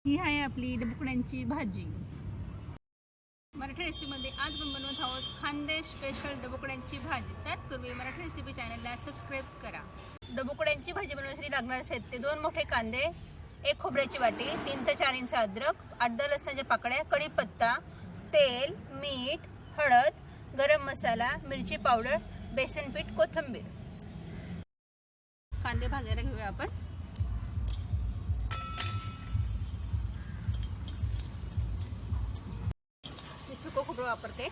ही आहे आपली डबुकड्यांची भाजी। मराठी रेसिपीमध्ये आज आपण बनवत आहोत खानदेश स्पेशल डबुकड्यांची भाजी। त्यापूर्वी मराठी रेसिपी चॅनलला सबस्क्राइब करा। डबुकड्यांची भाजी बनवण्यासाठी लागणारे साहित्य: 2 मोठे कांदे, 1 खोबऱ्याची वाटी, 3 ते 4 इंच अद्रक, 8-10 लसणाच्या पाकळ्या, कढीपत्ता, तेल, मीठ, हळद, गरम मसाला, मिरची पावडर, बेसन पीठ, कोथिंबीर। कांदे भाजायला घेऊया आपण। मी सुकं खोबरं वापरते।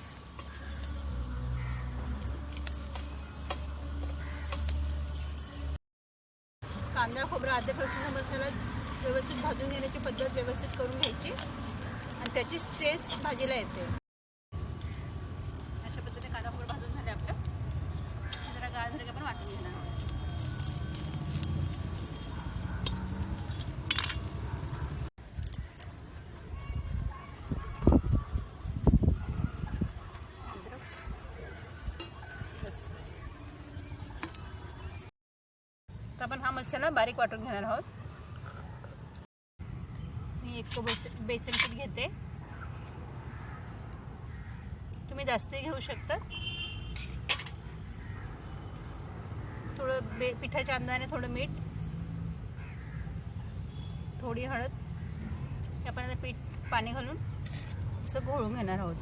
कांदा, खोबरा, अद्रक, लसूण मसाला व्यवस्थित भाजून घेण्याची पद्धत व्यवस्थित करून घ्यायची आणि त्याची टेस्ट भाजीला येते। अशा पद्धतीने कांदा खोबरा भाजून झाले आपलं। जरा गाळ झालं की आपण वाटून घेणार आहोत। तर आपण हा मसाला बारीक वाटून घेणार आहोत। मी 1 बेसन पीठ घेते, तुम्ही जास्तही घेऊ शकता। थोडं पिठाच्या अंदाजाने थोडं मीठ, थोडी हळद, आपण आता पीठ पाणी घालून असं घोळून घेणार आहोत।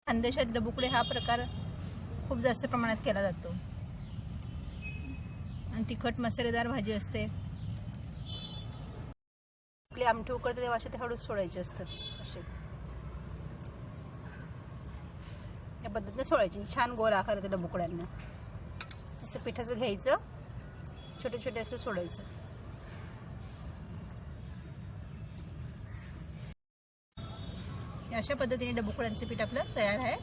खानदेशात डबुकडे हा प्रकार खूप जास्त प्रमाणात केला जातो आणि तिखट मसालेदार भाजी असते। आपली आमटी उकळते तेव्हा असे ते हळूच सोडायचे असतात, असे या पद्धतीने सोडायची। छान गोल आकार येतो डबुकड्यांना। असं पिठाचं घ्यायचं, छोटे छोटे असं सोडायचं। अशा पद्धतीने डबुकड्यांचे पीठ आपलं तयार आहे।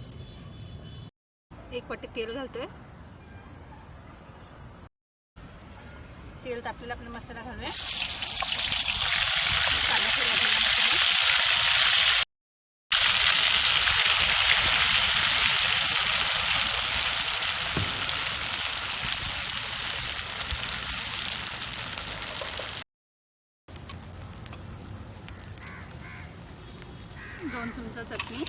1 वाटी तेल घालतोय। तेल तापलेला आपला मसाला घालूया। दोन चमचा चटणी,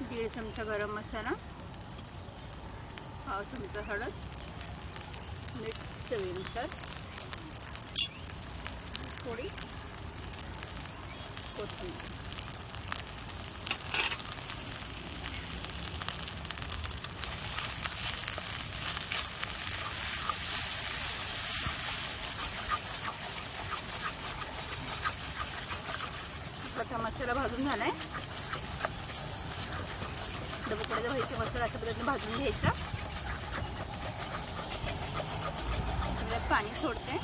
1.5 चमचा गरम मसाला, 1/2 चमचा हळद, मीठ चवीनुसार, थोडी कोथिंबीर। आपला मसाला भाजून झालाय। डबुकड्याचा भाजीचा मसाला अशा पद्धतीने भाजून घ्यायचा। पाणी सोडते।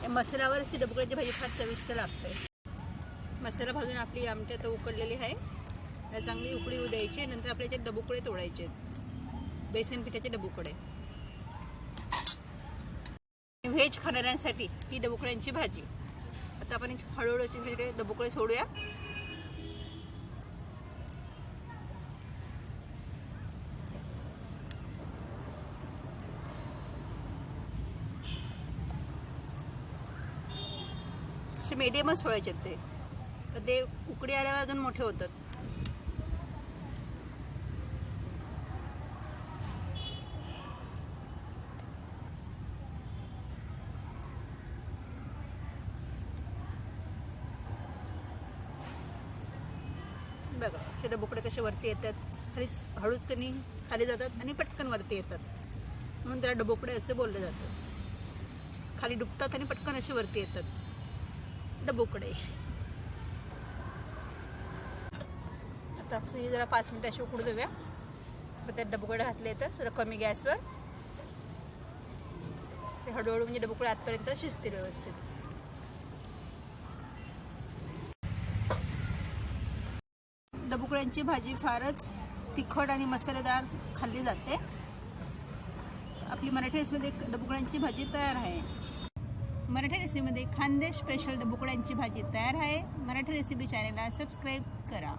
मसाल्यावर अशी डबुकड्याची भाजी फार चविष्ट लागते। मसाला भाजून आपली आमटी आता उकडलेली आहे। या चांगली उकळी येऊ द्यायची। नंतर आपल्या याच्यात डबुकडे तोडायचे, बेसन पिठाचे डबुकडे। व्हेज खाणाऱ्यांसाठी ही डबुकड्यांची भाजी। आता आपण हळूहळू असे डबुकडे सोडूया। असे मीडियमच सोडायचे ते, तर ते उकडी आल्यावर अजून मोठे होतात। बघा असे डबुकडे कसे वरती येतात, खालीच हळूच कणी खाली जातात आणि पटकन वरती येतात, म्हणून त्याला डबुकडे असे बोलले जातात। खाली डुबतात आणि पटकन असे वरती येतात डबुकडे। आता जरा 5 मिनिटं अशी उकडू देऊया। त्यात डबुकडे घातले तर जरा कमी गॅसवर ते हळूहळू म्हणजे डबुकडे आतपर्यंत शिजतील व्यवस्थित. डबुकड्यांची भाजी फारच तिखट आणि मसालेदार खाल्ली जाते. आपली मराठी रेसिपीमध्ये डबुकड्यांची भाजी तयार आहे. मराठी रेसिपीमध्ये खानदेश स्पेशल डबुकड्यांची भाजी तयार आहे. मराठी रेसिपी चॅनलला सबस्क्राईब करा.